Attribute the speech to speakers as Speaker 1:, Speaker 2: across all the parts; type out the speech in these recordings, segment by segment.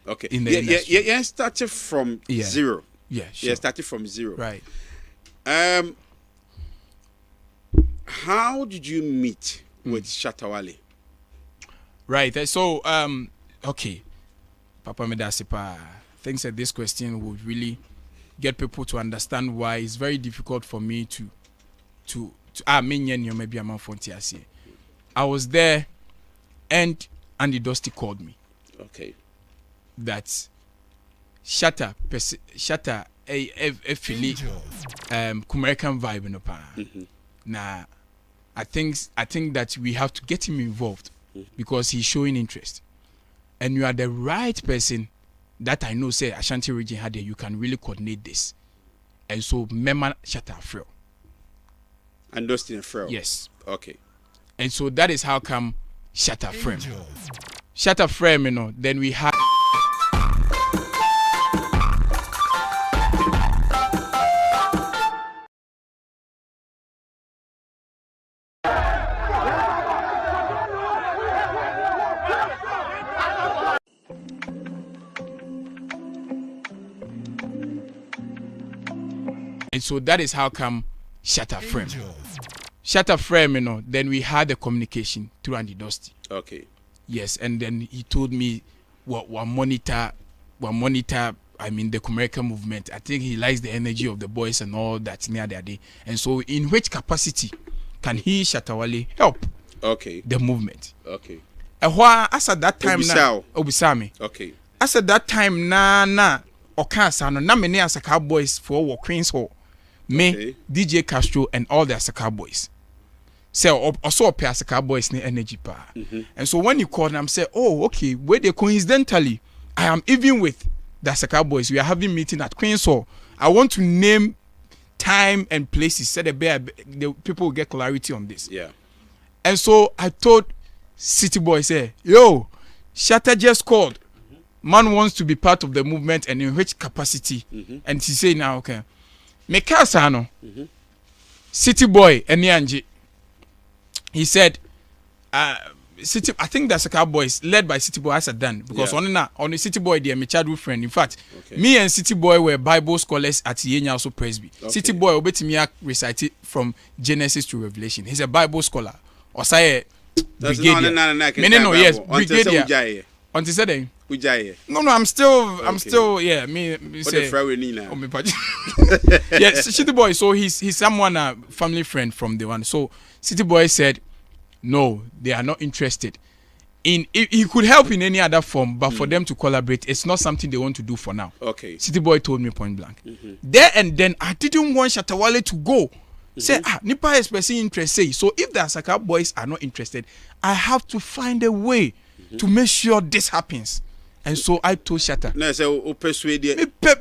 Speaker 1: Okay.
Speaker 2: in the industry.
Speaker 1: Yeah, started from zero.
Speaker 2: Yeah, sure.
Speaker 1: Yeah, started from zero.
Speaker 2: Right.
Speaker 1: How did you meet with Shatta Wale?
Speaker 2: Right. So, okay. Papa Medasipa thinks that this question would really get people to understand why it's very difficult for me to maybe I'm I was there and Andy Dusty called me.
Speaker 1: Okay.
Speaker 2: That Shatta a Philly American vibe no pa. Nah, I think that we have to get him involved because he's showing interest. And you are the right person that I know say Ashanti region had there, you can really coordinate this. And so Mema Shatta Frel.
Speaker 1: And Dustin Frel.
Speaker 2: Yes.
Speaker 1: Okay.
Speaker 2: And so that is how come Shatta Frame. Shatta Frame, you know, then we had and so that is how come Shatta Frame. Shatta Frame, you know, then we had the communication through Andy Dusty.
Speaker 1: Okay.
Speaker 2: Yes, and then he told me what monitor, I mean, the American movement. I think he likes the energy of the boys and all that near their day. And so in which capacity can he, Shatta Wale, help the movement?
Speaker 1: Okay.
Speaker 2: And why as at that time now Obisami.
Speaker 1: Okay.
Speaker 2: As at that time na Okasa na many Asaka boys for Queens Hall. Me, DJ Castro and all the Asaka boys. So also a Asaka boys need energy power. And so when you call them say, oh, okay, where they coincidentally, I am even with the Asaka boys. We are having meeting at Queen's Hall. I want to name time and places so the people will get clarity on this.
Speaker 1: Yeah.
Speaker 2: And so I told City Boy, say, yo, Shatta just called. Man wants to be part of the movement and in which capacity. And he say now, okay. Mekasano, City Boy and Nyanji. He said, City, I think that's a Cowboys led by City Boy as a done because on the City Boy, they are my childhood friend. In fact, me and City Boy were Bible scholars at Yenya also Presby. City Boy obey me recite from Genesis to Revelation. He's a Bible scholar. Or say brigadier. No, yes, brigadier. Until said no, I'm still, yeah. Me say. Yes, City Boy. So he's someone family friend from the one. So City Boy said, no, they are not interested. He could help in any other form, but for them to collaborate, it's not something they want to do for now.
Speaker 1: Okay.
Speaker 2: City Boy told me point blank. There and then I didn't want Shatta Wale to go. Say, Nipa is expressing interest. Say, so if the Asaka boys are not interested, I have to find a way to make sure this happens. And so I told Shatta.
Speaker 1: No, say, persuade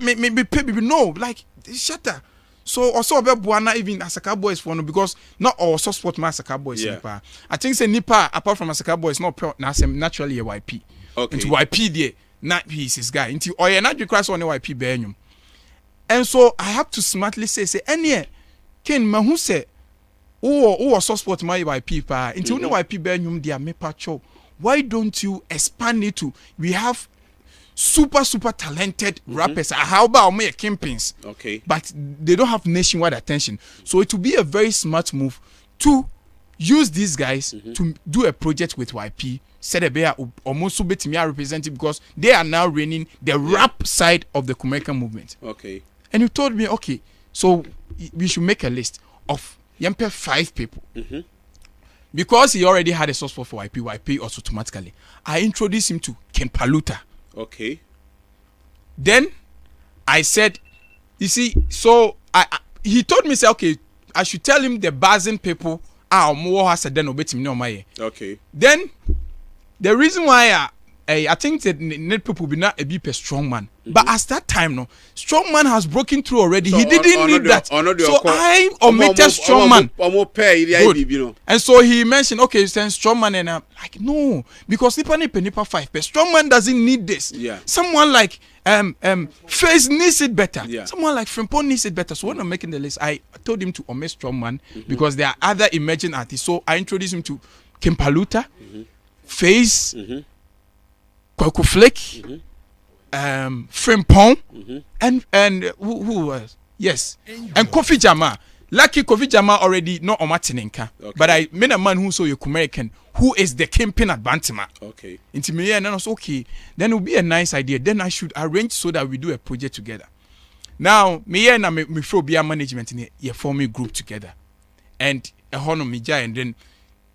Speaker 2: me, no, like Shatta. So also about Buana even Asaka boys for no because not all sport my Asaka boys. Nipa. I think say Nipa apart from Asaka boys not naturally a YP.
Speaker 1: Okay.
Speaker 2: Into YP there, not he's his guy. Into or not requires on a YP benyum. And so I have to smartly say any Ken Mahu say oh sport my YP pa into no YP benyum dia me pacho. Why don't you expand it to we have super talented rappers. How about me Kingpins?
Speaker 1: Okay.
Speaker 2: But they don't have nationwide attention. So it will be a very smart move to use these guys to do a project with YP. Said a bear almost so bit me represented because they are now running the rap side of the American movement.
Speaker 1: Okay.
Speaker 2: And you told me, okay, so we should make a list of 5 people. Because he already had a source for YP also automatically. I introduced him to Ken Paluta.
Speaker 1: Okay.
Speaker 2: Then I said, you see, so he told me, say, okay, I should tell him the Basin people are more has than obey him no my.
Speaker 1: Okay.
Speaker 2: Then the reason why I think that net people be not a bit a strong man. But as that time no, strong man has broken through already. So he didn't need that. So I omitted strong man. Good. And so he mentioned, okay, then strong man, and I'm like, no, because nipa 5, but strong man doesn't need this.
Speaker 1: Yeah.
Speaker 2: Someone like Face needs it better.
Speaker 1: Yeah.
Speaker 2: Someone like Frimpong needs it better. So when I'm making the list, I told him to omit strong man because there are other emerging artists. So I introduced him to Kim Paluta, Face. Kwaku Flake, Frimpong, and who was? Yes, and Kofi Jama. Lucky Kofi Jama already not on Martinenka, but I mean a man who saw you American who is the kingpin at Bantima.
Speaker 1: Okay.
Speaker 2: Into me and I was okay. Then it will be a nice idea. Then I should arrange so that we do a project together. Now me and me throw BR management in here form a group together, and a honor me and then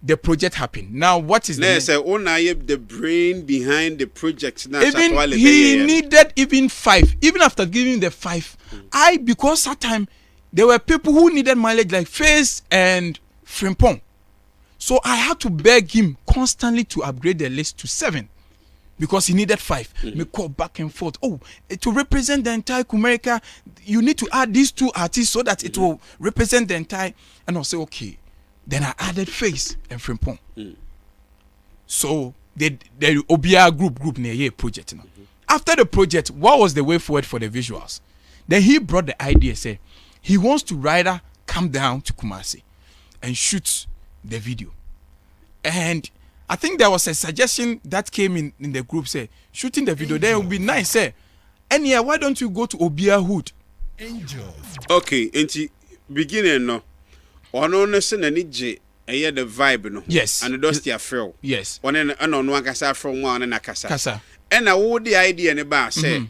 Speaker 2: the project happened. Now what is
Speaker 1: the brain behind the project? Now
Speaker 2: even he needed even 5. Even after giving the 5, because that time there were people who needed mileage like Face and Frimpong. So I had to beg him constantly to upgrade the list to 7 because he needed 5. Me call back and forth. Oh, to represent the entire Kumerica, you need to add these 2 artists so that it will represent the entire. And I'll say, okay. Then I added Face and Frimpong. So the Obia group near project. After the project, what was the way forward for the visuals? Then he brought the idea, say he wants to rather come down to Kumasi and shoot the video. And I think there was a suggestion that came in the group, say shooting the video then it would be nice, say. And yeah, why don't you go to Obia Hood?
Speaker 1: Okay, into beginning no. Ono no se na ni je eye the vibe no.
Speaker 2: Yes.
Speaker 1: And those their feel.
Speaker 2: Yes.
Speaker 1: One no no akasa from one na kasa.
Speaker 2: Kasa.
Speaker 1: And wo the idea ne ba say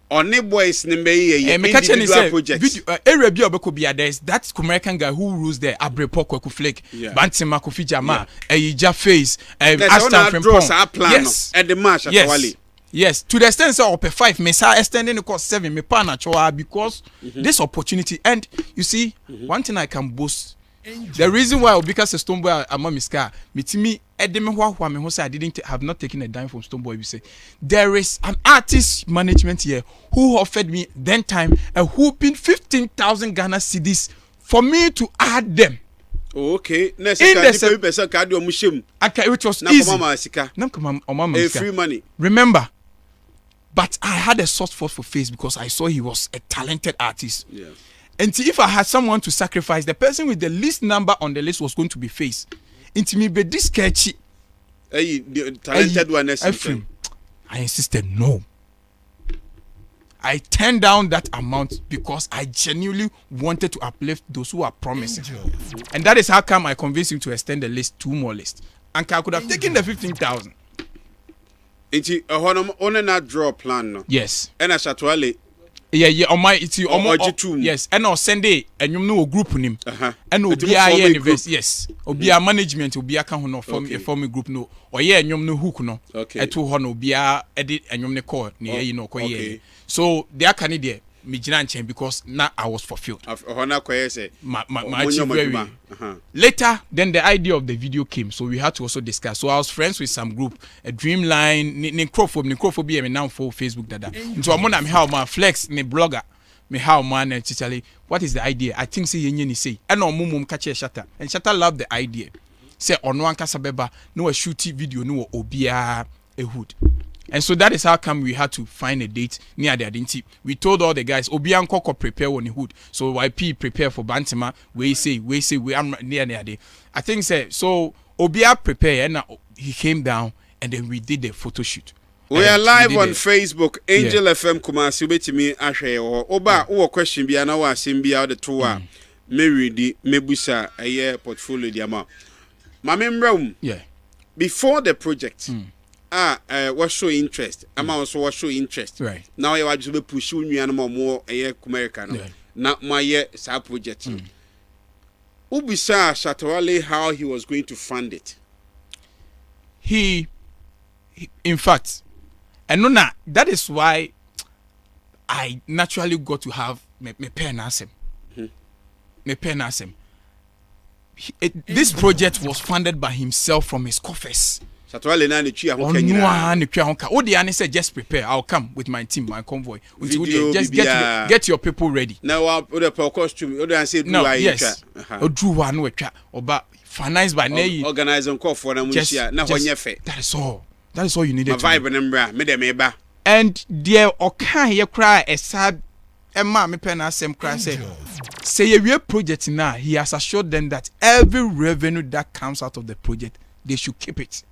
Speaker 1: Only boys ne be individual projects.
Speaker 2: Area bi obeko bia there is that American guy who rules there Abrepo Kwaku Flake, Bantima Kofi Jama, Ejija Face, Aston Frimpong. Yes.
Speaker 1: At the match at Wale.
Speaker 2: Yes, to the extent of 5, me start extending the cost 7, me pa natural because this opportunity. And you see, one thing I can boast. The reason why because Stonebowy Amamiska, me edeme me say I have not taken a dime from Stonebowy. We say there is an artist management here who offered me then time a whooping 15,000 Ghana cedis for me to add them.
Speaker 1: Okay, next which
Speaker 2: was easy.
Speaker 1: Free money.
Speaker 2: Remember, but I had a soft spot for Face because I saw he was a talented artist.
Speaker 1: Yeah.
Speaker 2: And if I had someone to sacrifice, the person with the least number on the list was going to be Face. Into me, but this sketchy.
Speaker 1: The talented one.
Speaker 2: I insisted no. I turned down that amount because I genuinely wanted to uplift those who are promising. And that is how come I convinced him to extend the list, 2 more lists. And I could have taken the 15,000.
Speaker 1: It's a not draw plan. No?
Speaker 2: Yes.
Speaker 1: And a Shatta Wale.
Speaker 2: Yeah, on my it's yes, and on Sunday, and you know a group name, and Obia invest, yes, Obia management, Obia can no form a group no, or yeah, and you know hook no,
Speaker 1: okay,
Speaker 2: at 2 Obia edit and you know call near you know, so they are candidate. Me because now I was fulfilled. Later, then the idea of the video came, so we had to also discuss. So I was friends with some group, a Dreamline, Necrophobe, and now for Facebook dada. So I'm on how my flex, me blogger, me how man and Chichali. What is the idea? I think say yenye say. And no mum catch a Shatta, and Shatta loved the idea. Say on one kasabeba, no a shooty video, no obia a hood. And so that is how come we had to find a date near the identity. We told all the guys, Obianko prepare on the hood. So YP prepare for Bantima. We say we are near there. I think so Obia prepare and he came down and then we did the photo shoot.
Speaker 1: We are live on Facebook, Angel FM Kumasi betimi ahwe oba wo question bia na wa asem bia the two a Mary di mebusa aye portfolio di ama. Ma memram.
Speaker 2: Yeah.
Speaker 1: Before the project. Was show interest. I'm also was show interest.
Speaker 2: Right.
Speaker 1: Now I want to push you and more a American. Not my side project. Ubisa Shatta Wale how he was going to fund it.
Speaker 2: He in fact, and no, that is why I naturally got to have me pen asem. Me pen asem. This project was funded by himself from his coffers.
Speaker 1: Shatta Wale na
Speaker 2: said just prepare. I'll come with my team, my convoy. Video, just get your people ready.
Speaker 1: Now the costume.
Speaker 2: Yes. Drew one but financed by
Speaker 1: organize on call for them. That
Speaker 2: is all. That is all you needed.
Speaker 1: My vibe
Speaker 2: and there okay you cry a sad Emma me pen same cry say a project now. He has assured them that every revenue that comes out of the project, they should keep it.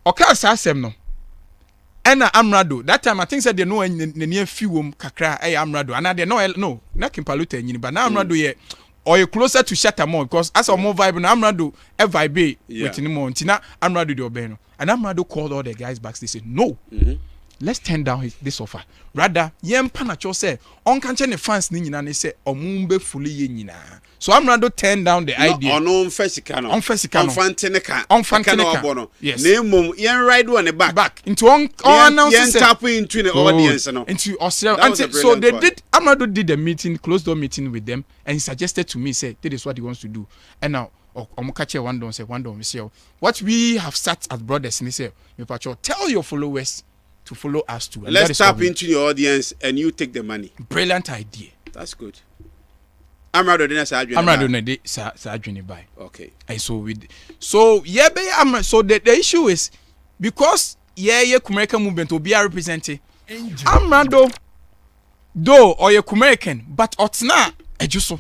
Speaker 2: Okay, asem no. Ena Amrado. That time I think said they know near few kakra Amrado. And they no, not Kimpaluta, but now Amrado ye or you closer to Shatta more because as a more vibe and Amrado a vibe with him more. Tina Amrado do Beno. And Amrado called all the guys back. They said, no, let's turn down this offer. Rather, yem panacho say, on can't the fans nina and they say, Omumbe fully yina. So Amrado turned down the idea.
Speaker 1: On Fesicano. On Fanteneca.
Speaker 2: On Fanteneca.
Speaker 1: Yes. Name yen ride one back.
Speaker 2: Into on
Speaker 1: announcement. Yen tap into the audience.
Speaker 2: Into Australia. So they did, Amrado did a meeting, closed door meeting with them, and he suggested to me, say, this is what he wants to do. And now, Omokache one don't say, what we have sat as brothers, and he said, tell your followers to follow us too. And
Speaker 1: let's tap into your audience and you take the money.
Speaker 2: Brilliant idea.
Speaker 1: That's good. Amrado didn't say
Speaker 2: Amrado buy.
Speaker 1: Okay.
Speaker 2: And so so the issue is because Kumerican movement will be represented. Amrado though or Kumerican, but otna ejuso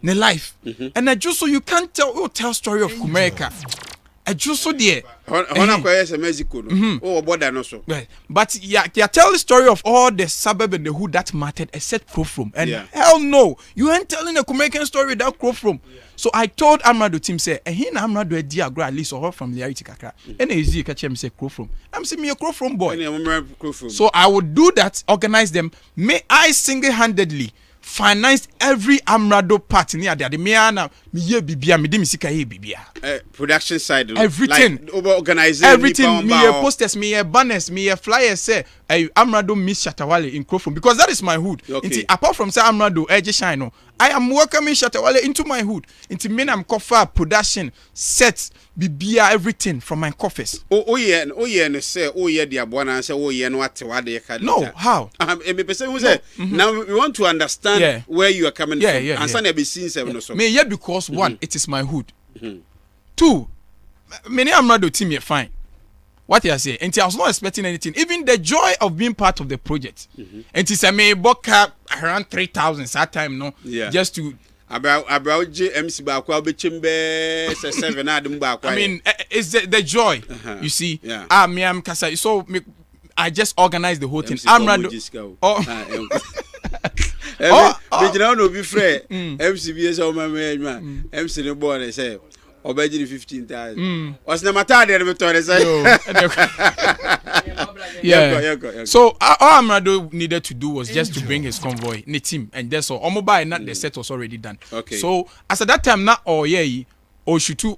Speaker 2: ne life. And ejuso you can't tell story of Kumerica. Ejuso there.
Speaker 1: Mexico. Oh, border no so.
Speaker 2: But yeah, tell the story of all the suburb and the hood that mattered except Crofrom. And hell no, you ain't telling a Jamaican story without Crofrom. So I told Amrado team say, and he na Amrado a dear at least or familiarity kakra. And easy catch him say Crofrom. I'm saying me a Crofrom boy. So I would do that, organize them. May I single-handedly financed every Amrado part near the Miana,
Speaker 1: production side,
Speaker 2: everything,
Speaker 1: like organizing
Speaker 2: everything. Me posters, me banners, me flyers. Say Amrado miss Shatta Wale in Crofrom because that is my hood. Okay. Apart from say Amrado, Edge Shine, I am welcoming Shatta Wale into my hood. Into me, I'm cover production sets. Bibia everything from my coffers.
Speaker 1: Oh yeah, and say the abwana say no what they can.
Speaker 2: No, how?
Speaker 1: Now we want to understand where you are coming from. And some be seen seven or so.
Speaker 2: Me because one, it is my hood. Two, many Amrado team fine. What you say? And I was not expecting anything. Even the joy of being part of the project. And it's a me book up around 3,000 that time, no? Just to
Speaker 1: about MC Bakwa Bichimbe 7 Adam Bakwa.
Speaker 2: I mean, it's the joy. You see, me am Kasa. So I just organized the whole thing. Amrado.
Speaker 1: But you know, be fair. MCBS or my man, MC the boy, they say, Obey 15,000. What's the matter?
Speaker 2: So all Amrado needed to do was just to bring his convoy, the team, and that's all. Mobile, not the set was already done. Okay. So as at that time, not Oshutu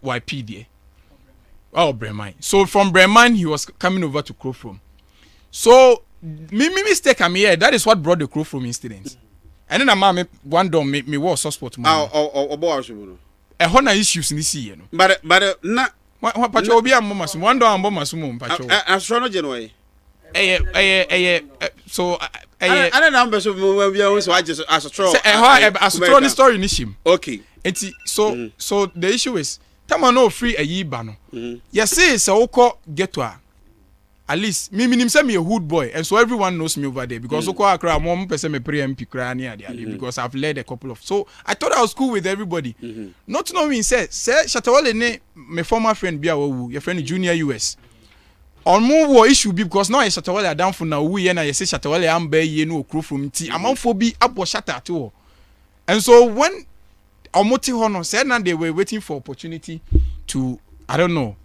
Speaker 2: YP there. Oh, Breman. So from Breman, he was coming over to Crofrom. So me mistake I'm here. That is what brought the Crofrom incident. And then I'm one door me was suspect. A honor issues in this year.
Speaker 1: But not
Speaker 2: what Pacho be a moment. One door and bomb Pacho.
Speaker 1: Astrology way.
Speaker 2: So
Speaker 1: I don't know so I just as a troll.
Speaker 2: As a troll story nishim.
Speaker 1: Okay.
Speaker 2: So the issue is Tama no free a ye bano. Yes, say so get to her. At least me say me a hood boy, and so everyone knows me over there because I cry one person me pre MP because I've led a couple of. So I thought I was cool with everybody. Not knowing say Shatta Wale ne my former friend Biawu, your friend Junior US. On more issue because now Shatta Wale down for now we and I say Shatta Wale am be ye no crew from T. Among for be up or Shatta too. And so when Omoti Hono said that they were waiting for opportunity to I don't know.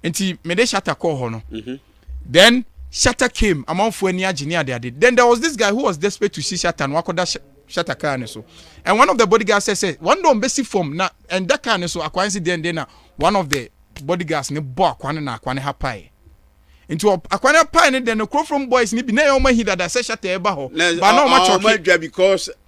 Speaker 2: And me de Shatta call Hono. Then Shatta came among for any engineer they did. Then there was this guy who was desperate to see Shatta and wakoda Shatta car and so. And one of the bodyguards said, one don't basic form na and that car and so acquaintance then one of the bodyguards ne bo akwane na akwane hapai. Into akwane hapai then the Crofrom boys ni bi na your man he that say Shatta eba ho. But no much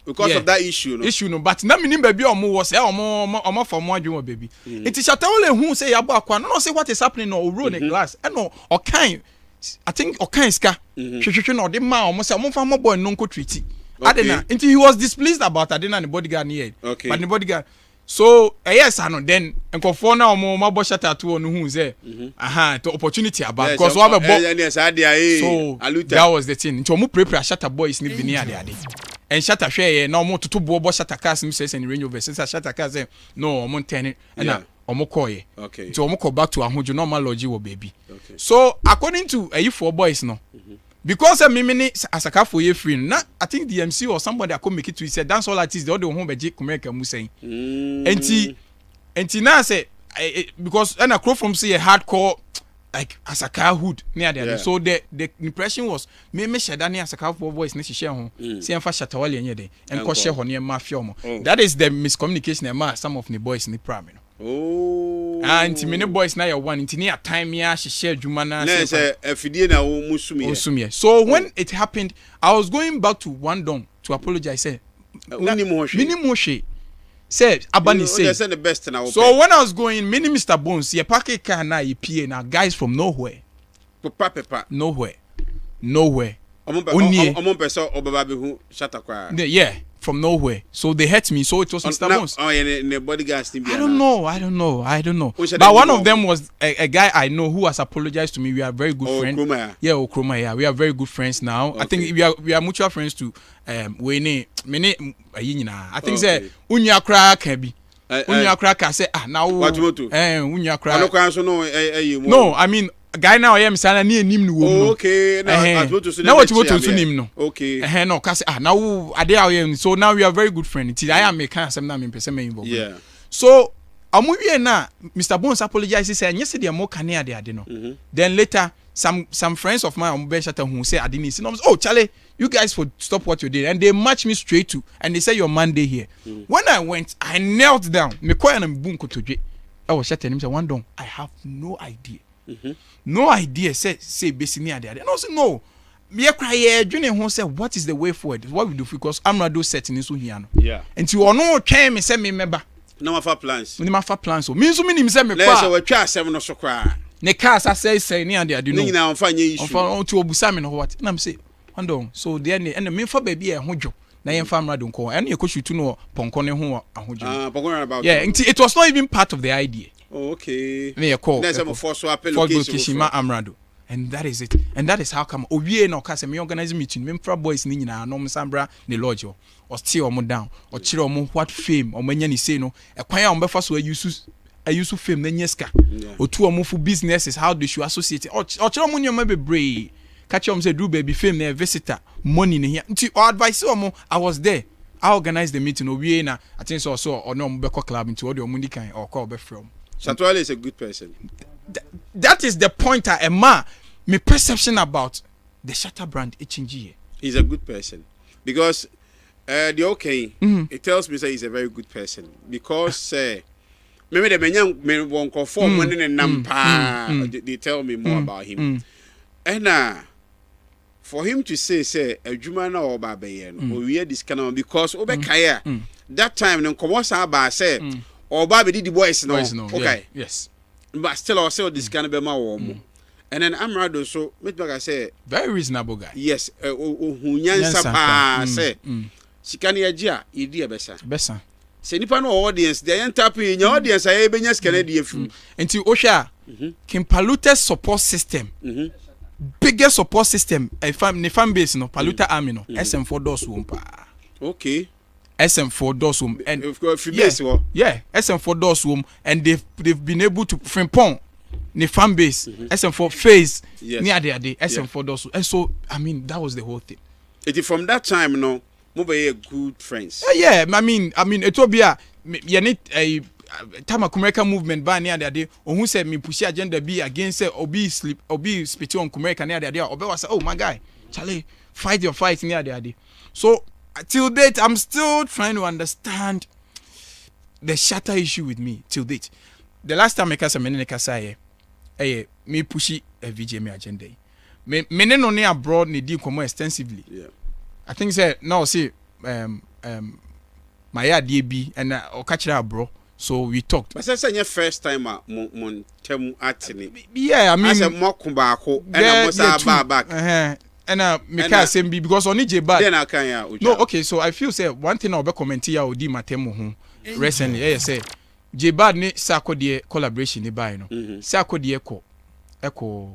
Speaker 1: because of that issue no.
Speaker 2: Issue no but na menim baby omo was say omo for mo adwon baby. It is Shatta Wale who say yabo akwane no say what is happening no roll in glass. And no or kind I think Okanska, no, the man almost a more boy non treaty. Adena, until he was displeased about Adena and the bodyguard near. Okay. But the bodyguard. So, yes, I know then, and for now, more Shatta to on who's there. The opportunity about because one of so that was the thing. Into more prepare Shatta boys need be near there. And Shatta share no more to two bobo Shatta cars says and range over since Shatta cars no more 10 and Omokoye. Okay. So Omoko back to Ahujo normal logi wo baby. Okay. So according to 4 boys no. because me asaka for ye free na I think the MC or somebody I could make it to he said that's all that is the other home beje kumeka mu saying enti na say because and a crow from say a hardcore like asaka hood near there so the impression was me shada ne asaka for voice ne share ho say emfa Shatta Wale enye den enko share ho ne mafia mo that is the miscommunication among some of the boys in the pram and many boys now one into near time ya share adwuma na
Speaker 1: say afidie na wo musumi
Speaker 2: so when it happened I was going back to one don to apologize say minimum she said abani say
Speaker 1: the best now
Speaker 2: so when I was going mini Mr. Bones ye pack car na ye PA na guys from nowhere
Speaker 1: papa
Speaker 2: nowhere
Speaker 1: omon person obaba be hu Shatta kwa
Speaker 2: yeah from nowhere so they hurt me so it was Mr. Bones
Speaker 1: the bodyguards team
Speaker 2: I don't know but one of them was a guy I know who has apologized to me. We are very good friends. Okroma, yeah, we are very good friends now. Okay. I think we are mutual friends to I think say unya kra ka bi unya kra ka say now unya kra no I mean guy now I am saying na enim no wo
Speaker 1: okay
Speaker 2: now what you to nim no okay no ka say now ade I so now we are very good friends. I am make am na me person me involved yeah so amuwie na Mr. Bones apologizes say nyese de mo kane ade no then later some friends of mine be Shatta who say ade ni say no oh Charlie you guys for stop what you did and they match me straight to and they say your Monday here when I went I knelt down me call na boom kotodwe I was Shatta him say one don I have no idea no idea say basically ade no say no me cry adwene ho say what is the way forward what we do because amrado setting so here no
Speaker 1: yeah
Speaker 2: and you ono twen me say me meba
Speaker 1: no mafa plans
Speaker 2: so me so me say me
Speaker 1: kwa say we twa asem no so kwa
Speaker 2: ne cars say ni ade no
Speaker 1: ni na on fa nye issue
Speaker 2: on to obusa me no what na me say ando so there and me fa ba bia hodwo na yen fa amrado nko and ye ko shutu no ponko ne ho ahodwo
Speaker 1: ponko about
Speaker 2: yeah it was not even part of the idea.
Speaker 1: Okay.
Speaker 2: Me call.
Speaker 1: There's a force application.
Speaker 2: Amrado. And that is it. And that is how come owie no ka say me organize meeting me fra boys ni nyina no msambra ne lodge or steal omo down or chire omo what fame or manya ni say no e kwan a ombefa so ayusu fame na nyeska otu omo fu businesses how they should associate or chire omo nyoma bebre catch omo say do baby fame na visitor money ne here nti advice omo I was there I organized the meeting owie na I think so or no omo be club into all the omo kan or call be from
Speaker 1: Shatta Wale is a good person.
Speaker 2: That is the point my perception about the Shatta brand HNG.
Speaker 1: He's a good person because the okay it tells me that he's a very good person because maybe the men won't conform when in nampa they tell me more about him and for him to say adwuma na oba be no we hear this kind of because obekaya that time no come say ba say or Bobby did the boys no. Okay.
Speaker 2: Yeah. Yes.
Speaker 1: But still also this kind of be my warm. And then Amrado so make I say
Speaker 2: very reasonable guy.
Speaker 1: Yes. Hunyansa pa say. Sikani agia idi besa.
Speaker 2: Besa.
Speaker 1: Say nipa no audience they enter in your audience I be nyas kana dey fu.
Speaker 2: Enti Osha Kim Palute's support system. Biggest support system ne fan base no Paluta army no SM4 doors wompa.
Speaker 1: Okay.
Speaker 2: SM4 Dorsum and SM4 Dorsum and they've been able to frimpon the fan base SM4 phase near the SM4 Dorsum and so I mean that was the whole thing.
Speaker 1: It is from that time no move a good friends.
Speaker 2: Yeah, I mean it will be a you need a time American movement by near the day or who said me push agenda be against obi spit on American near the day or was oh my guy Charlie fight your fight near the day so till date, I'm still trying to understand the Shatta issue with me. Till date, the last time I cast a menene say, me pushy a VJ me agenda. Me no near abroad ni deal come extensively.
Speaker 1: Yeah,
Speaker 2: I think say now see my DB and or catch that bro. So we talked.
Speaker 1: But say your first time mon temu atini.
Speaker 2: Yeah, I mean.
Speaker 1: I said more kumbako and I must back.
Speaker 2: And me can say because on J-Bad.
Speaker 1: Then I can
Speaker 2: no, okay, so I feel say one thing I'll be commenting ya odi matemu ho recently. Yeah, say J-Bad ni sako die collaboration ni buy no. Sako die eko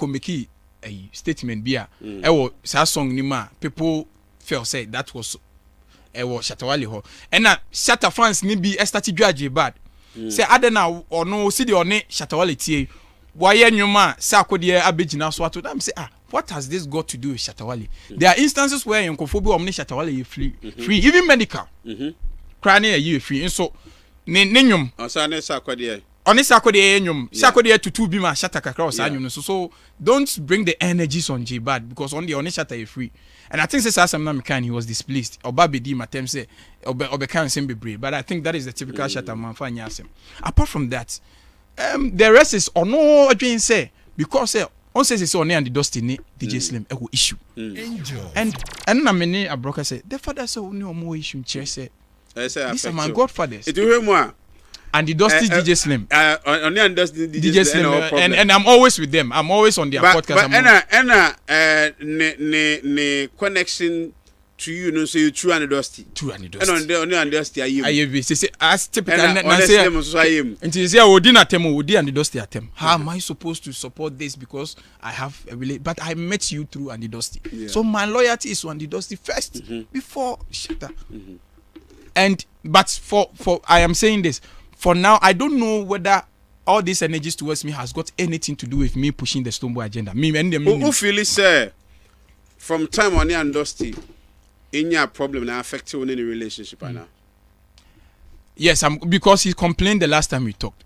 Speaker 2: make a statement bia. Ewo sa song ni ma people felt say that was ewo Shatta Wale ho. And na Shatta fans ni bi start dwa J-Bad. Say adena or no see the one Shatta Wale tie. Why nyuma sako die abegina so ato dem say what has this got to do with Shatta Wale? There are instances where in Kofobi omni Shatta Wale free, even medical. Crying you free, and so Ninyum.
Speaker 1: Osane Sakwadie.
Speaker 2: Honest Sakwadie Nyum, Sakwadie to 2 be my Shatta across Anyum. So don't bring the energies on J Bad because on the honest Shatta is free. And I think since Asam Namikan he was displeased. Or Babi Di Matem say or can same be brave. But I think that is the typical Shatta man for Nyasem. Apart from that, the rest is or no again say because on says it's on the dusty DJ Slim issue. And na many a broker say the father say no more issue chair say these are my godfathers.
Speaker 1: It will more.
Speaker 2: And the dusty DJ Slim.
Speaker 1: On the dusty DJ Slim.
Speaker 2: And I'm always with them. I'm always on their podcast.
Speaker 1: But ne connection to you, no, so you true and dusty.
Speaker 2: True and dusty.
Speaker 1: And on the dusty,
Speaker 2: I say as typical. And
Speaker 1: say,
Speaker 2: I would dinner temo, would and the dusty at them. How am I supposed to support this because I have a relate? But I met you through and the dusty. So my loyalty is on the dusty first before Shatta. And but for I am saying this. For now, I don't know whether all these energies towards me has got anything to do with me pushing the Stoneboy agenda. Me and them.
Speaker 1: Who feel it, sir? From time on and dusty, in your problem now affect you in any relationship now.
Speaker 2: Yes, because he complained the last time we talked.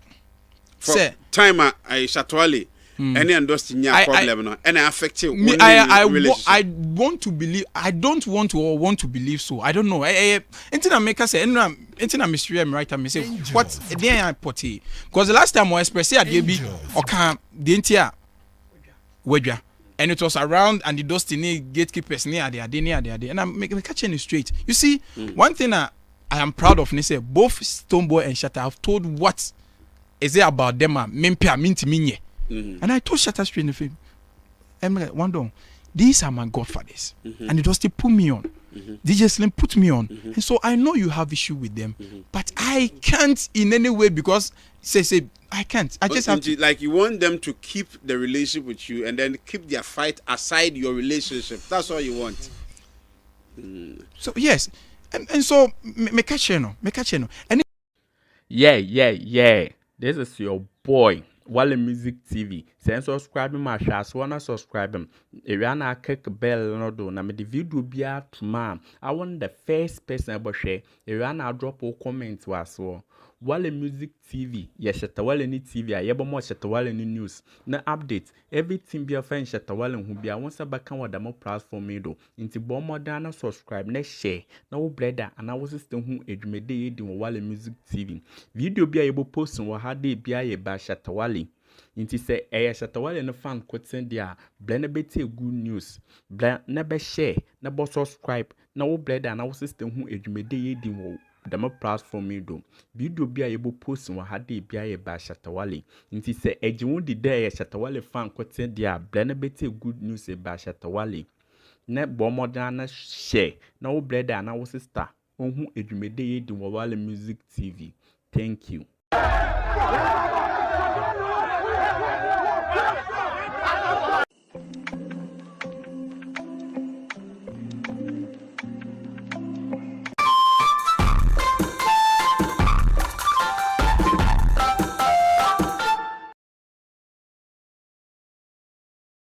Speaker 1: From time I Shatta Wale, any and dusty in your problem now, and affect you.
Speaker 2: Me, I want to believe. I don't want to or want to believe so. I don't know. Until I make us say, until I mystery am right. I say what then I put it because the last time I expressed it, be or can the entire wedja. And it was around and the dusty gatekeepers near there, and I'm catching it straight. You see, one thing I am proud of, say both Stoneboy and Shatta have told what is it about them, and I told Shatta straight in the film. I'm like, one these are my godfathers, and the dusty put me on. DJ Slim put me on, and so I know you have issue with them, but I can't in any way because say I can't. I just have to,
Speaker 1: like you want them to keep the relationship with you and then keep their fight aside your relationship. That's all you want.
Speaker 2: So yes, and so me catch no, and
Speaker 3: yeah. This is your boy Wale Music TV. Send subscribe my show. Wanna subscribe him. If you wanna click bell no do. Na me the video be out tomorrow. I want the first person to share. If you wanna drop a comment was so. Wale Music TV. Yes, Shatta Wale ni TV. I more Shatta Wale ni news. Na update. Everything be a friend Shatta Wale who be. I want to back on what demo platform me do. Into bomb more than subscribe. Next share. Now brother and I was still who edumede di Wale Music TV. Video be able post on what had they be a ba Shatta Wale. Inti say Shatta Wale no fan quoting dia blend beti good news blend never share never subscribe na wo blend and our system who edumede di wo demo platform me do video be able post on ha dey bia ba Shatta Wale inti say ejiwo di there Shatta Wale fan quoting dia blend beti good news ba Shatta Wale na bomodan na share na wo blend and our sister who edumede di Wale Music TV. Thank you.